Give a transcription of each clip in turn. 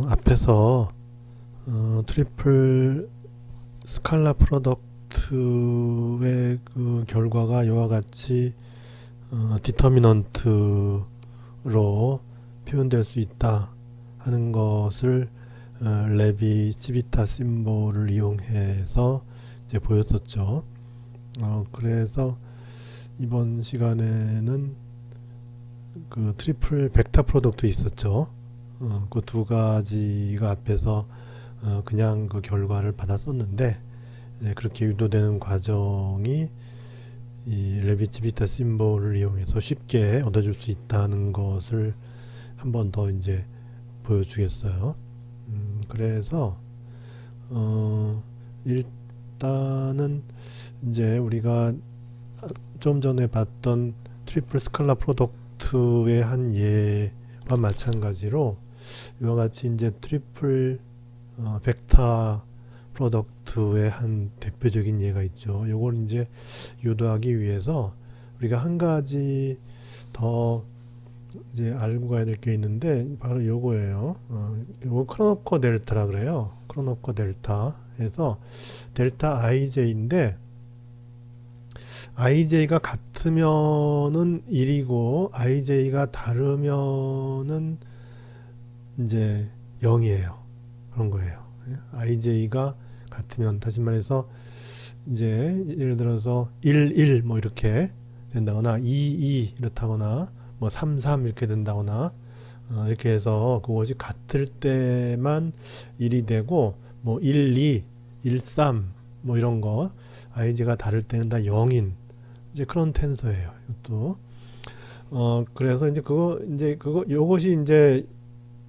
앞에서 트리플 스칼라 프로덕트의 그 결과가 이와 같이 디터미넌트로 표현될 수 있다 하는 것을 레비 치비타 심볼을 이용해서 이제 보였었죠. 그래서 이번 시간에는 그 트리플 벡터 프로덕트 있었죠. 그 두 가지가 앞에서 그냥 그 결과를 받았었는데, 그렇게 유도되는 과정이 이 레비치비타 심볼을 이용해서 쉽게 얻어줄 수 있다는 것을 한 번 더 이제 보여주겠어요. 그래서 일단은 이제 우리가 좀 전에 봤던 트리플 스칼라 프로덕트의 한 예와 마찬가지로 이와 같이 이제 트리플 벡터 프로덕트의 한 대표적인 예가 있죠. 요걸 이제 유도하기 위해서 우리가 한 가지 더 이제 알고 가야 될 게 있는데, 바로 요거예요. 요거 크로노커 델타라 그래요. 크로노커 델타 해서 델타 IJ인데, IJ가 같으면은 1이고 IJ가 다르면은 이제 0이에요. 그런 거예요. IJ가 같으면, 다시 말해서 이제 예를 들어서 1, 1 뭐 이렇게 된다거나 2, 2 이렇다거나 뭐 3, 3 이렇게 된다거나 이렇게 해서 그것이 같을 때만 1이 되고, 뭐 1, 2, 1, 3 뭐 이런 거 IJ가 다를 때는 다 0인 이제 그런 텐서예요. 이것도 그래서 이제 그거 요것이 이제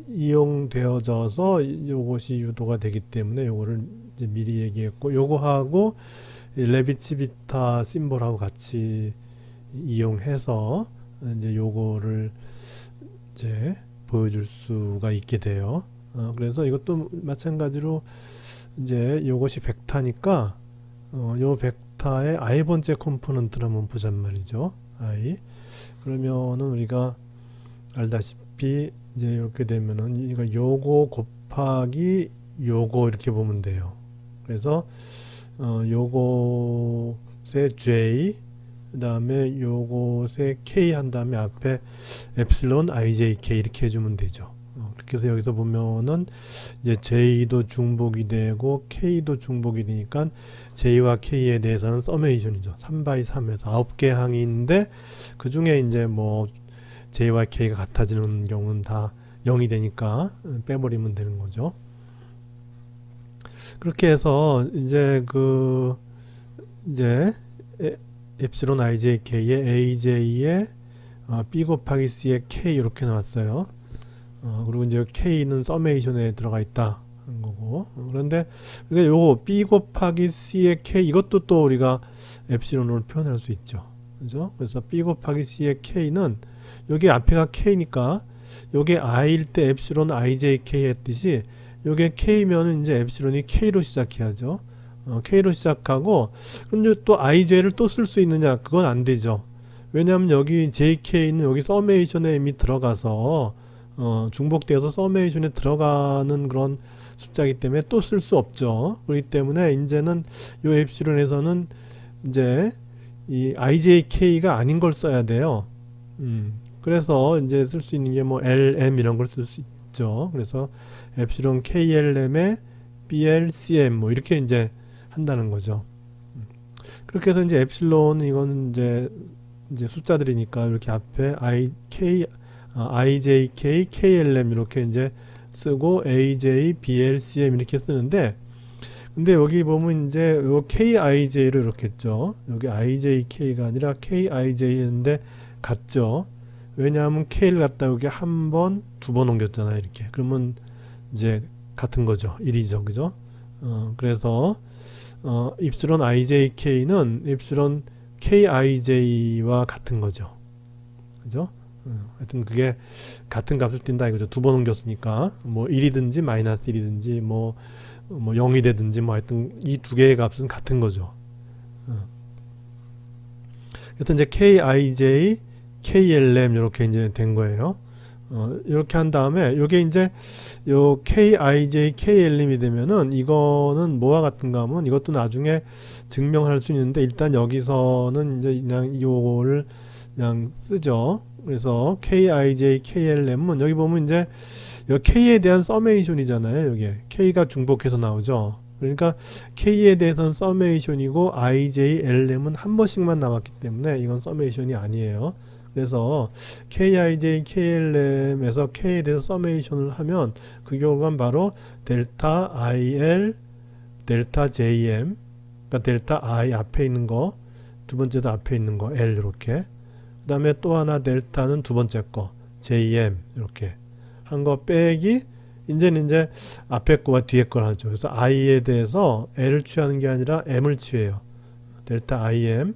이용되어져서 요것이 유도가 되기 때문에 요거를 이제 미리 얘기했고, 요거하고 레비치비타 심볼하고 같이 이용해서 이제 요거를 이제 보여줄 수가 있게 돼요. 그래서 이것도 마찬가지로 이제 요것이 벡터니까 요 벡터의 i 번째 컴포넌트를 한번 보잔 말이죠. i. 그러면은 우리가 알다시피 이제 이렇게 되면은 그러니까 요거 곱하기 요거 이렇게 보면 돼요. 그래서 요것의 j 그다음에 요것의 k 한 다음에 앞에 엡실론 ijk 이렇게 해주면 되죠. 그렇게 해서 여기서 보면은 이제 j도 중복이 되고 k도 중복이 되니까 j와 k에 대해서는 서메이션이죠. 3/3에서 9개 항인데 그 중에 이제 뭐 j와 k가 같아지는 경우는 다 0이 되니까 빼버리면 되는 거죠. 그렇게 해서 이제 이제 엡실론 ijk의 aj의 b 곱하기 c의 k 이렇게 나왔어요. 그리고 이제 k는 서메이션에 들어가 있다 하는 거고, 그런데 요거 b 곱하기 c의 k 이것도 또 우리가 엡실론으로 표현할 수 있죠. 그죠? 그래서 b 곱하기 c의 k는 여기 앞에가 k니까 요게 i일 때 엡실론 ijk 했듯이 요게 k면은 이제 엡실론이 k로 시작해야죠. k로 시작하고, 그럼 또 ij를 또 쓸 수 있느냐? 그건 안 되죠. 왜냐하면 여기 jk는 여기 서메이션에 이미 들어가서 중복되어서 서메이션에 들어가는 그런 숫자이기 때문에 또 쓸 수 없죠. 그렇기 때문에 이제는 요 엡실론에서는 이제 이 ijk가 아닌 걸 써야 돼요. 그래서 이제 쓸 수 있는 게 뭐 lm 이런 걸 쓸 수 있죠. 그래서 엡실론 klm에 blcm 뭐 이렇게 이제 한다는 거죠. 그렇게 해서 이제 엡실론 이거는 이제 숫자들이니까 이렇게 앞에 ijk, klm 이렇게 이제 쓰고 aj, blcm 이렇게 쓰는데, 근데 여기 보면 이제 요 kij를 이렇게 했죠. 여기 ijk가 아니라 kij인데 같죠. 왜냐하면 k를 갖다 여기 한 번, 두 번 옮겼잖아요. 이렇게. 그러면 이제 같은 거죠. 1이죠. 그죠? 그래서 입실론 ijk는 입실론 kij와 같은 거죠. 그죠? 하여튼 그게 같은 값을 띈다 이거죠. 두 번 옮겼으니까 뭐 1이든지 마이너스 1이든지 뭐 0이 되든지 뭐 하여튼 이 두 개의 값은 같은 거죠. 하여튼 이제 kij, klm 이렇게 이제 된 거예요. 이렇게 한 다음에 요게 이제 요 KIJ, KLM이 되면은 이거는 뭐와 같은가 하면 이것도 나중에 증명할 수 있는데 일단 여기서는 이제 그냥 요거를 그냥 쓰죠. 그래서 KIJ, KLM은 여기 보면 이제 요 K에 대한 서메이션이잖아요. 여기 K가 중복해서 나오죠. 그러니까 K에 대해서는 서메이션이고 IJ, LM은 한 번씩만 남았기 때문에 이건 서메이션이 아니에요. 그래서 KIJ, KLM에서 K에 대해서 서메이션을 하면 그 결과는 바로 델타 IL, 델타 JM, 그러니까 델타 I 앞에 있는 거, 두 번째도 앞에 있는 거 L 이렇게, 그 다음에 또 하나 델타는 두 번째 거 JM 이렇게 한 거 빼기 이제는 이제 앞에 거와 뒤에 걸 하죠. 그래서 I에 대해서 L을 취하는 게 아니라 M을 취해요. 델타 IM.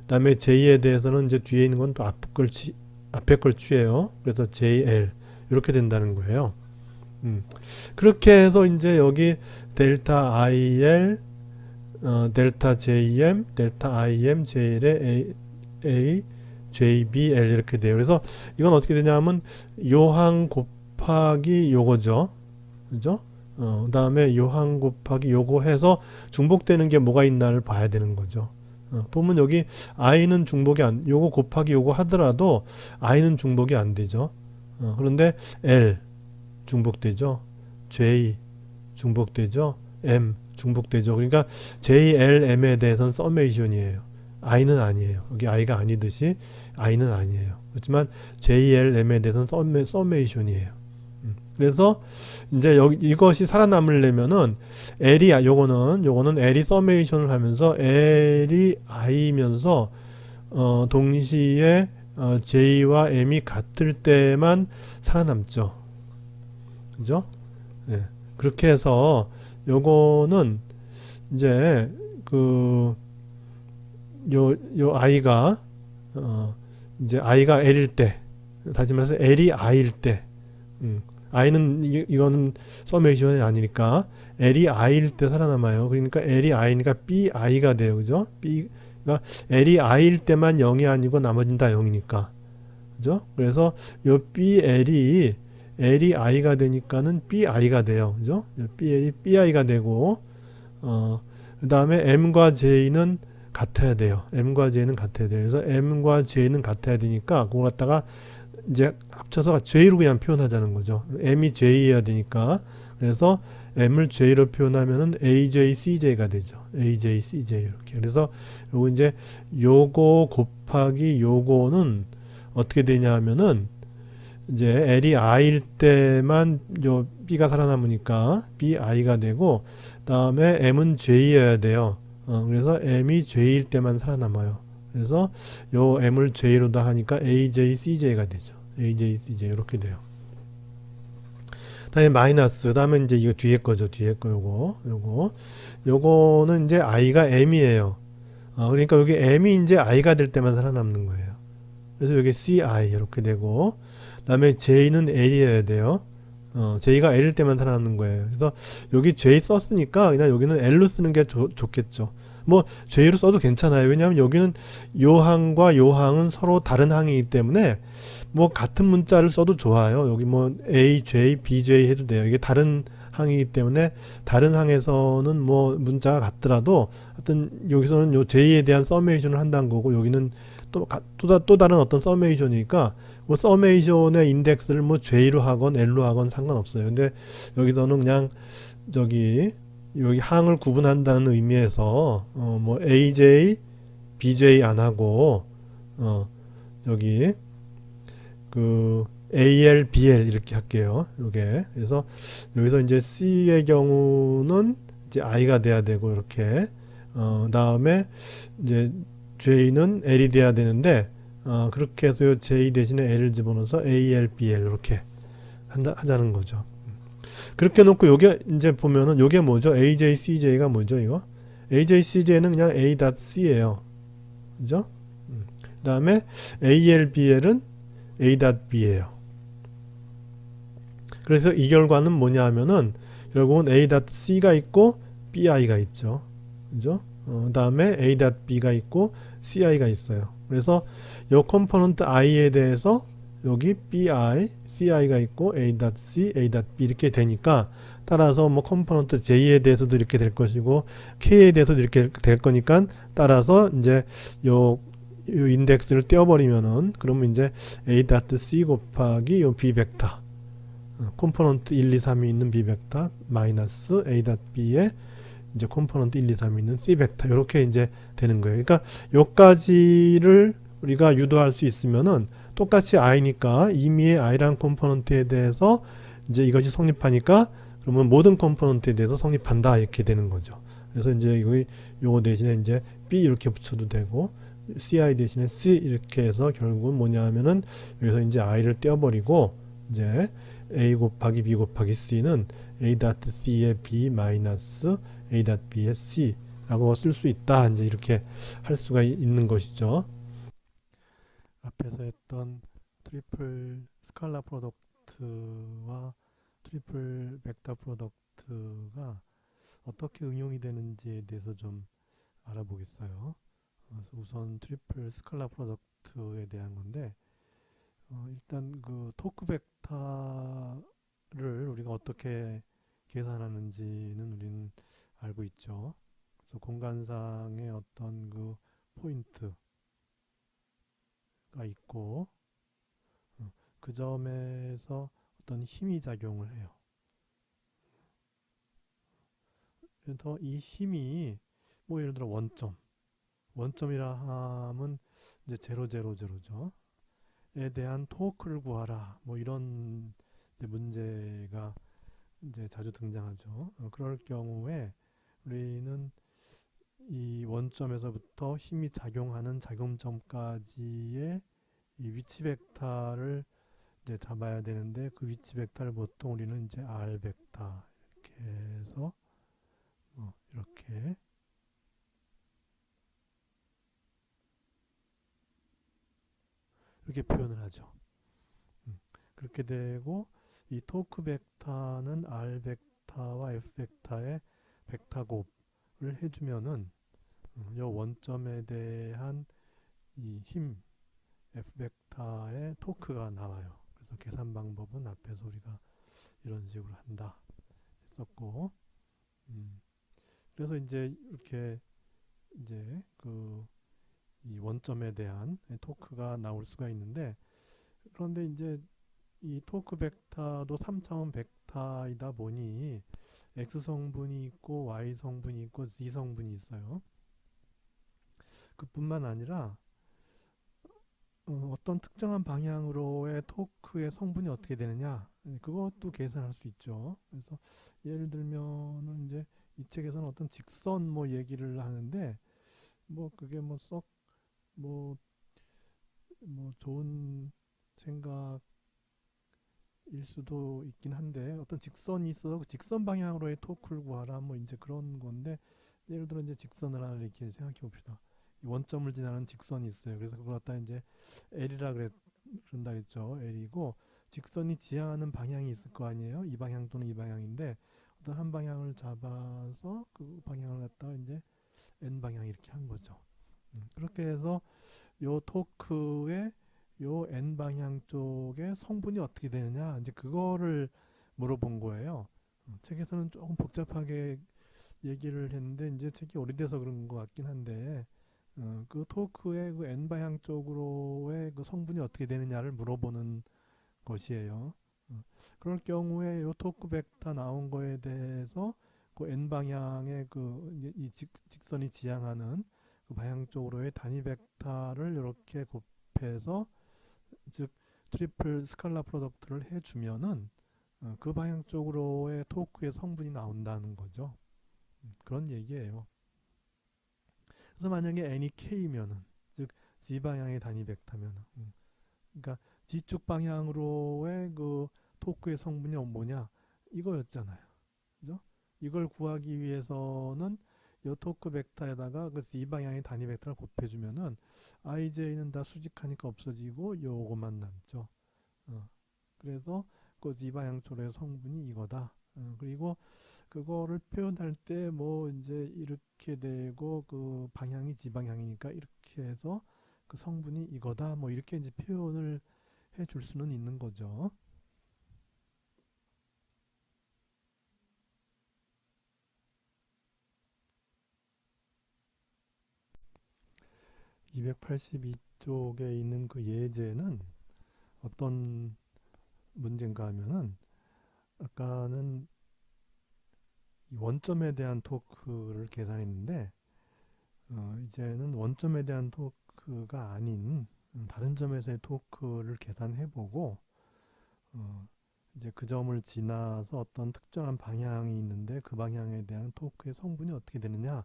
그다음에 J에 대해서는 이제 뒤에 있는 건 또 앞에 걸 취해요. 그래서 JL 이렇게 된다는 거예요. 그렇게 해서 이제 여기 델타 IL, 델타 JM, 델타 IM, JL의 A, JBL 이렇게 돼요. 그래서 이건 어떻게 되냐면 요항 곱하기 요거죠. 그죠? 그 다음에 요항 곱하기 요거 해서 중복되는 게 뭐가 있나를 봐야 되는 거죠. 보면 여기 i는 중복이 요거 곱하기 요거 하더라도 i는 중복이 안 되죠. 그런데 L 중복되죠. J 중복되죠. M 중복되죠. 그러니까 J, L, M에 대해서는 서메이션이에요. i는 아니에요. 여기 i가 아니듯이 i는 아니에요. 그렇지만 J, L, M에 대해서는 서메이션이에요. 그래서 이제 여기 이것이 살아남으려면은 L이 요거는 L이 서메이션을 하면서 L이 I면서 동시에 J와 M이 같을 때만 살아남죠. 그죠? 네. 그렇게 해서 요거는 이제 요 I가 이제 I가 L일 때, 다시 말해서 L이 I일 때, i는 이거는 서메이션이 아니니까 L이 i일 때 살아남아요. 그러니까 L이 i니까 BI가 돼요. 그죠? B가 L이 i일 때만 0이 아니고 나머지는 다 0이니까. 그죠? 그래서 요 BL이 L이 i가 되니까는 BI가 돼요. 그죠? BL이 BI가 되고 그 다음에 M과 J는 같아야 돼요. M과 J는 같아야 돼요. 그래서 M과 J는 같아야 되니까 그거 갖다가 이제 합쳐서 J로 그냥 표현하자는 거죠. M이 J여야 되니까. 그래서 M을 J로 표현하면은 AJ, CJ가 되죠. AJ, CJ 이렇게. 그래서 요거 이제 요거 곱하기 요거는 어떻게 되냐 하면은 이제 L이 I일 때만 요 B가 살아남으니까 BI가 되고, 다음에 M은 J여야 돼요. 그래서 M이 J일 때만 살아남아요. 그래서 요 M을 J로다 하니까 AJ, CJ가 되죠. AJ, CJ 이렇게 돼요. 다음에 마이너스, 다음에 이제 이거 뒤에 거죠. 뒤에 거 요거는 이제 I가 M이에요. 그러니까 여기 M이 이제 I가 될 때만 살아남는 거예요. 그래서 여기 CI 이렇게 되고, 다음에 J는 L이어야 돼요. J가 L일 때만 살아남는 거예요. 그래서 여기 J 썼으니까 그냥 여기는 L로 쓰는 게 좋겠죠. 뭐 J로 써도 괜찮아요. 왜냐하면 여기는 요항과 요항은 서로 다른 항이기 때문에 뭐 같은 문자를 써도 좋아요. 여기 뭐 A, J, BJ 해도 돼요. 이게 다른 항이기 때문에 다른 항에서는 뭐 문자가 같더라도 하여튼 여기서는 요 J에 대한 서메이션을 한다는 거고, 여기는 또 다른 어떤 서메이션이니까 뭐 서메이션의 인덱스를 뭐 J로 하건 L로 하건 상관없어요. 근데 여기서는 그냥 여기 항을 구분한다는 의미에서 뭐 AJ, BJ 안 하고 여기 AL, BL 이렇게 할게요. 요게. 그래서 여기서 이제 C의 경우는 이제 I가 돼야 되고 이렇게 다음에 이제 J는 L이 돼야 되는데 그렇게 해서 요 J 대신에 L을 집어넣어서 AL, BL 이렇게 하자는 거죠. 그렇게 놓고 요게 이제 보면은 요게 뭐죠? AJ, CJ가 뭐죠? 이거 AJ, CJ는 그냥 A.C예요. 그죠? 그 다음에 AL, BL은 A.B예요. 그래서 이 결과는 뭐냐 하면은 결국은 A.C가 있고 BI가 있죠. 그죠? 그 다음에 A.B가 있고 CI가 있어요. 그래서 요 컴포넌트 I에 대해서 여기 bi, ci가 있고 a.c, a.b 이렇게 되니까 따라서 뭐 컴포넌트 j에 대해서도 이렇게 될 것이고 k에 대해서도 이렇게 될 거니까 따라서 이제 요 인덱스를 떼어버리면은 그러면 이제 a.c 곱하기 요 b 벡터 컴포넌트 1, 2, 3이 있는 b 벡터 마이너스 a.b에 이제 컴포넌트 1, 2, 3이 있는 c 벡터 이렇게 이제 되는 거예요. 그러니까 요까지를 우리가 유도할 수 있으면은 똑같이 i니까 임의의 i라는 컴포넌트에 대해서 이제 이것이 성립하니까 그러면 모든 컴포넌트에 대해서 성립한다 이렇게 되는 거죠. 그래서 이제 요거 대신에 이제 b 이렇게 붙여도 되고 ci 대신에 c 이렇게 해서 결국은 뭐냐 하면은 여기서 이제 i를 떼어버리고 이제 a 곱하기 b 곱하기 c는 a.c의 b 마이너스 a.b의 c 라고 쓸 수 있다. 이제 이렇게 할 수가 있는 것이죠. 앞에서 했던 트리플 스칼라 프로덕트와 트리플 벡터 프로덕트가 어떻게 응용이 되는지에 대해서 좀 알아보겠어요. 우선 트리플 스칼라 프로덕트에 대한 건데 일단 그 토크 벡터를 우리가 어떻게 계산하는지는 우리는 알고 있죠. 그래서 공간상의 어떤 그 포인트가 있고 그 점에서 어떤 힘이 작용을 해요. 그래서 이 힘이 뭐 예를 들어 원점이라 함은 이제 0,0,0죠. 에 대한 토크를 구하라. 뭐 이런 이제 문제가 이제 자주 등장하죠. 그럴 경우에 우리는 이 원점에서부터 힘이 작용하는 작용점까지의 이 위치 벡터를 이제 잡아야 되는데 그 위치 벡터를 보통 우리는 이제 r 벡터 이렇게 해서 이렇게 표현을 하죠. 그렇게 되고 이 토크 벡터는 r 벡터와 f 벡터의 벡터 곱을 해주면은 이 원점에 대한 이 힘 f 벡터의 토크가 나와요. 그래서 계산 방법은 앞에서 우리가 이런 식으로 한다 했었고, 그래서 이제 이렇게 이제 그 이 원점에 대한 토크가 나올 수가 있는데 그런데 이제 이 토크 벡터도 3차원 벡터이다 보니 x 성분이 있고 y 성분이 있고 z 성분이 있어요. 그뿐만 아니라 어떤 특정한 방향으로의 토크의 성분이 어떻게 되느냐 그것도 계산할 수 있죠. 그래서 예를 들면은 이제 이 책에서는 어떤 직선 뭐 얘기를 하는데 뭐 그게 뭐 썩 뭐 좋은 생각일 수도 있긴 한데 어떤 직선이 있어서 그 직선 방향으로의 토크를 구하라 뭐 이제 그런 건데 예를 들어 이제 직선을 하나 이렇게 생각해 봅시다. 원점을 지나는 직선이 있어요. 그래서 그걸 갖다 이제 L이라 그런다 했죠. L이고 직선이 지향하는 방향이 있을 거 아니에요. 이 방향 또는 이 방향인데 어떤 한 방향을 잡아서 그 방향을 갖다가 이제 N 방향 이렇게 한 거죠. 그렇게 해서 요 토크의 요 N 방향 쪽의 성분이 어떻게 되느냐 이제 그거를 물어본 거예요. 책에서는 조금 복잡하게 얘기를 했는데 이제 책이 오래돼서 그런 것 같긴 한데 그 토크의 그 N 방향 쪽으로의 그 성분이 어떻게 되느냐를 물어보는 것이에요. 그럴 경우에 요 토크 벡터 나온 거에 대해서 그 N 방향의 그 이 직선이 지향하는 그 방향 쪽으로의 단위 벡터를 이렇게 곱해서 즉 트리플 스칼라 프로덕트를 해주면은 그 방향 쪽으로의 토크의 성분이 나온다는 거죠. 그런 얘기예요. 그래서 만약에 n이 k면은 즉 z 방향의 단위 벡터면은 그러니까 G축 방향으로의 그 토크의 성분이 뭐냐 이거였잖아요. 그죠? 이걸 구하기 위해서는 이 토크 벡터에다가 그 Z 방향의 단위 벡터를 곱해주면은 IJ는 다 수직하니까 없어지고 요것만 남죠. 그래서 그 Z 방향 쪽의 성분이 이거다. 그리고 그거를 표현할 때 뭐 이제 이렇게 되고 그 방향이 Z 방향이니까 이렇게 해서 그 성분이 이거다. 뭐 이렇게 이제 표현을 줄 수는 있는 거죠. (282쪽에) 있는 그 예제는 어떤 문제인가 하면은, 아까는 이 원점에 대한 토크를 계산했는데, 이제는 원점에 대한 토크가 아닌 다른 점에서의 토크를 계산해보고, 이제 그 점을 지나서 어떤 특정한 방향이 있는데 그 방향에 대한 토크의 성분이 어떻게 되느냐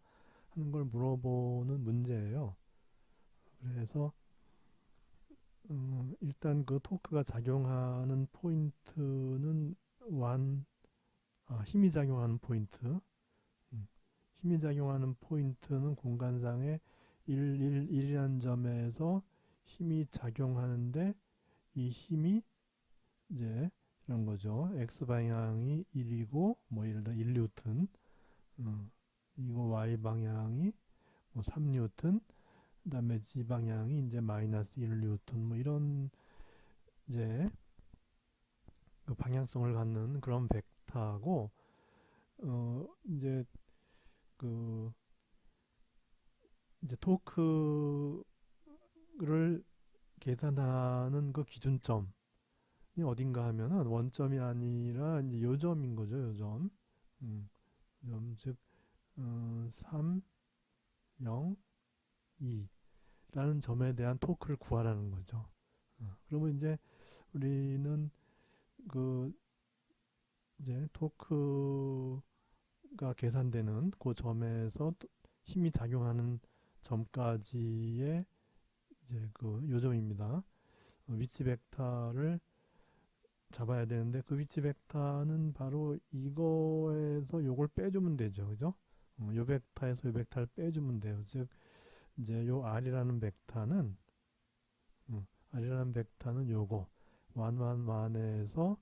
하는 걸 물어보는 문제예요. 그래서 일단 그 토크가 작용하는 포인트는 힘이 작용하는 포인트. 힘이 작용하는 포인트는 공간상의 111이라는 점에서 힘이 작용하는데, 이 힘이 이제 이런 거죠. x 방향이 1이고 뭐 예를 들어 1뉴턴, 이거 y 방향이 뭐 3뉴턴, 그다음에 z 방향이 이제 마이너스 1뉴턴, 뭐 이런 이제 그 방향성을 갖는 그런 벡터하고, 이제 그 이제 토크를 계산하는 그 기준점이 어딘가 하면은 원점이 아니라 이제 요점인 거죠. 요점. 점, 즉 3, 0, 2라는 점에 대한 토크를 구하라는 거죠. 그러면 이제 우리는 그 이제 토크가 계산되는 그 점에서 힘이 작용하는 점까지의 이제 그 요점입니다. 위치 벡터를 잡아야 되는데, 그 위치 벡터는 바로 이거에서 요걸 빼주면 되죠. 그죠? 요 벡터에서 요 벡터를 빼주면 돼요. 즉 이제 요 r이라는 벡터는 r이라는 벡터는 요거 111에서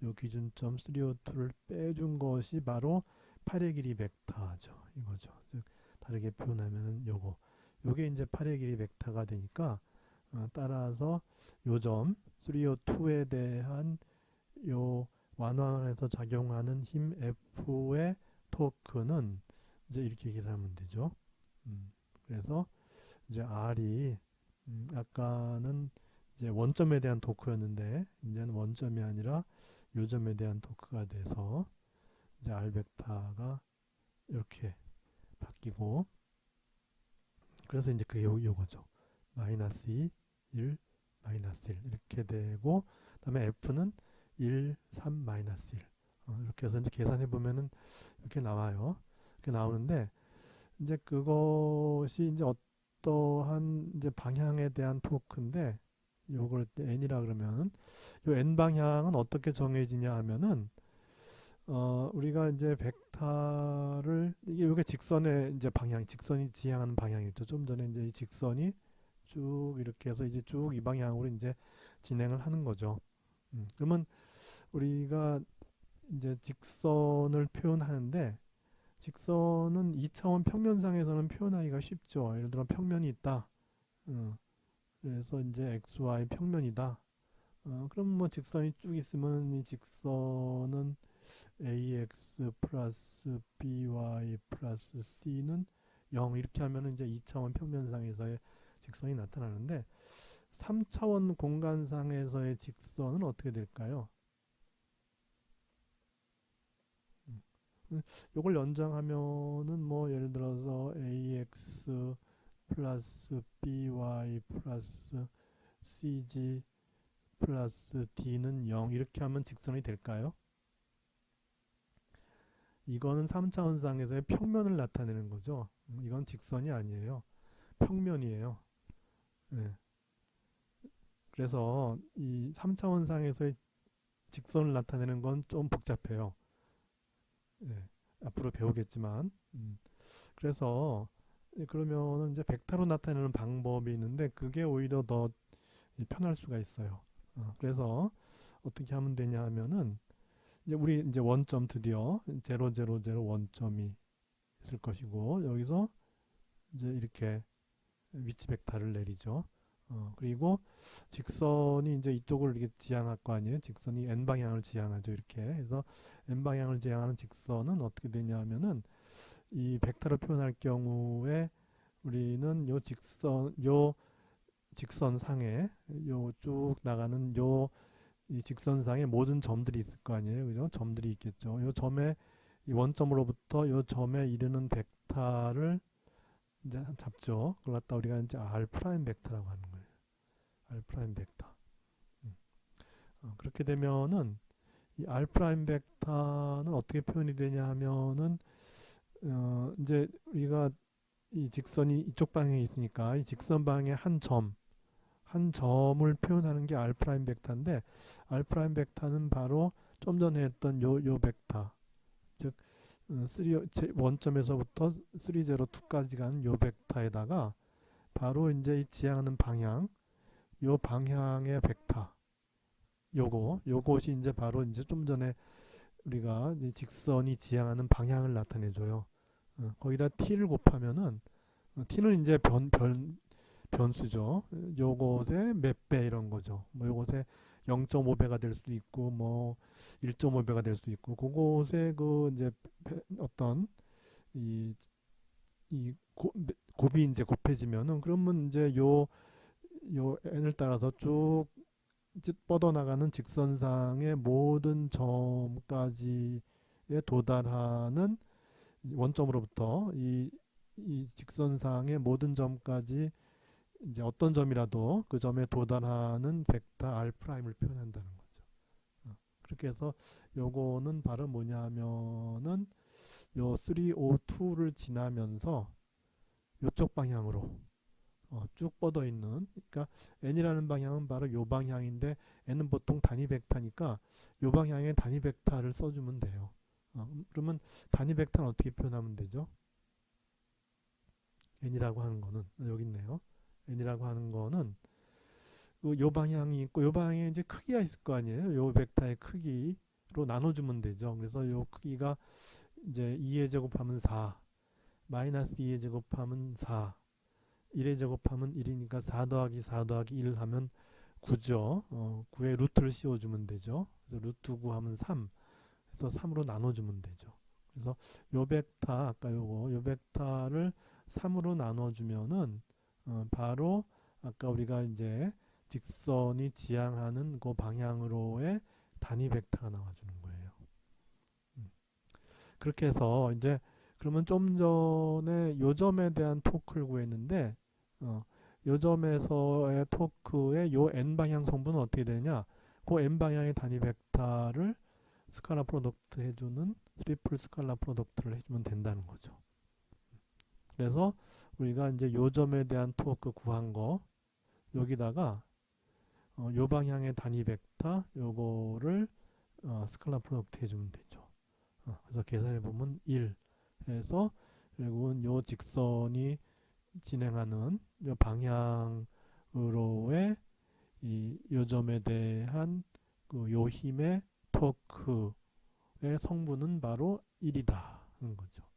요 기준점 302를 빼준 것이 바로 8의 길이 벡터죠. 이거죠. 즉 다르게 표현하면은 요게 이제 8의 길이 벡터가 되니까, 따라서 요점 302에 대한 요 완화에서 작용하는 힘 F의 토크는 이제 이렇게 계산하면 되죠. 그래서 이제 R이 아까는 이제 원점에 대한 토크였는데 이제는 원점이 아니라 요점에 대한 토크가 돼서 이제 R 벡터가 이렇게 바뀌고, 그래서 이제 그게 요거죠. 마이너스 2, 1, 마이너스 1 이렇게 되고, 그다음에 F는 1, 3, 마이너스 1. 이렇게 해서 이제 계산해 보면은 이렇게 나와요. 이렇게 나오는데, 이제 그것이 이제 어떠한 이제 방향에 대한 토크인데, 요걸 n이라 그러면은 요 n 방향은 어떻게 정해지냐 하면은, 우리가 이제 벡터를 요게 직선의 이제 방향, 직선이 지향하는 방향이죠. 좀 전에 이제 이 직선이 쭉 이렇게 해서 이제 쭉 이 방향으로 이제 진행을 하는 거죠. 그러면 우리가 이제 직선을 표현하는데, 직선은 2차원 평면상에서는 표현하기가 쉽죠. 예를 들어 평면이 있다. 그래서 이제 xy 평면이다. 그럼 뭐 직선이 쭉 있으면 이 직선은 ax 플러스 by 플러스 c는 0 이렇게 하면 이제 2차원 평면상에서의 직선이 나타나는데, 3차원 공간상에서의 직선은 어떻게 될까요? 요걸 연장하면은 뭐 예를 들어서 ax 플러스 by 플러스 cg 플러스 d는 0 이렇게 하면 직선이 될까요? 이거는 3차원상에서의 평면을 나타내는 거죠. 이건 직선이 아니에요. 평면이에요. 네. 그래서 이 3차원상에서의 직선을 나타내는 건 좀 복잡해요. 네. 앞으로 배우겠지만. 그래서 그러면은 이제 벡터로 나타내는 방법이 있는데, 그게 오히려 더 편할 수가 있어요. 그래서 어떻게 하면 되냐 하면은, 이제 우리 이제 원점 드디어 0, 0, 0 원점이 있을 것이고, 여기서 이제 이렇게 위치 벡터를 내리죠. 그리고 직선이 이제 이쪽을 이렇게 지향할 거 아니에요. 직선이 n 방향을 지향하죠. 이렇게. 그래서 n 방향을 지향하는 직선은 어떻게 되냐면은 이 벡터로 표현할 경우에 우리는 요 직선상에 요 쭉 나가는 요 이 직선상에 모든 점들이 있을 거 아니에요. 그죠? 점들이 있겠죠. 요 점에 이 원점으로부터 요 점에 이르는 벡터를 이제 잡죠. 그걸 갖다 우리가 이제 R 프라임 벡터라고 하는 거예요. R 프라임 벡터. 음. 그렇게 되면은 이 R 프라임 벡터는 어떻게 표현이 되냐 하면은 이제 우리가 이 직선이 이쪽 방향에 있으니까 이 직선 방향의 한 점을 표현하는 게 R 프라임 벡터인데 R 프라임 벡터는 바로 좀 전에 했던 요 벡터 즉 1점에서부터 302까지 가는 요 벡터에다가 바로 이제 이 지향하는 방향 요 방향의 벡터 요것이 이제 바로 이제 좀 전에 우리가 이 직선이 지향하는 방향을 나타내 줘요. 거기다 t를 곱하면은 t는 이제 변수죠. 요것의 몇 배 이런 거죠. 뭐 요것의 0.5배가 될 수도 있고 뭐 1.5배가 될 수도 있고 그곳에 그 이제 어떤 이, 곱이 이제 곱해지면은 그러면 이제 요 n을 따라서 쭉 뻗어나가는 직선상의 모든 점까지에 도달하는 원점으로부터 이 직선상의 모든 점까지 이제 어떤 점이라도 그 점에 도달하는 벡터 R 프라임을 표현한다는 거죠. 그렇게 해서 요거는 바로 뭐냐면은 요 302를 지나면서 요쪽 방향으로 쭉 뻗어 있는 그러니까 n이라는 방향은 바로 요 방향인데 n은 보통 단위 벡터니까 요 방향에 단위 벡터를 써주면 돼요. 그러면 단위 벡터는 어떻게 표현하면 되죠? n이라고 하는 거는 여기 있네요. n이라고 하는 거는 요 방향이 있고 요 방향에 이제 크기가 있을 거 아니에요. 요 벡터의 크기로 나눠주면 되죠. 그래서 요 크기가 이제 2의 제곱하면 4, 마이너스 2의 제곱하면 4, 1의 제곱하면 1이니까 4 더하기 4 더하기 1 하면 9죠. 9에 루트를 씌워주면 되죠. 그래서 루트 9 하면 3. 그래서 3으로 나눠주면 되죠. 그래서 요 벡터 아까 요 벡터를 3으로 나눠주면은 바로 아까 우리가 이제 직선이 지향하는 그 방향으로의 단위 벡터가 나와주는 거예요. 그렇게 해서 이제 그러면 좀 전에 요점에 대한 토크를 구했는데 요점에서의 토크의 요 n 방향 성분은 어떻게 되냐? 그 n 방향의 단위 벡터를 스칼라 프로덕트 해주는 트리플 스칼라 프로덕트를 해주면 된다는 거죠. 그래서 우리가 이제 요점에 대한 토크 구한 거 여기다가 요 방향의 단위 벡터 요거를 스칼라 프로덕트 해주면 되죠. 그래서 계산해 보면 1 해서 결국은 요 직선이 진행하는 요 방향으로의 이 요점에 대한 그 요 힘의 토크의 성분은 바로 1이다 하는 거죠.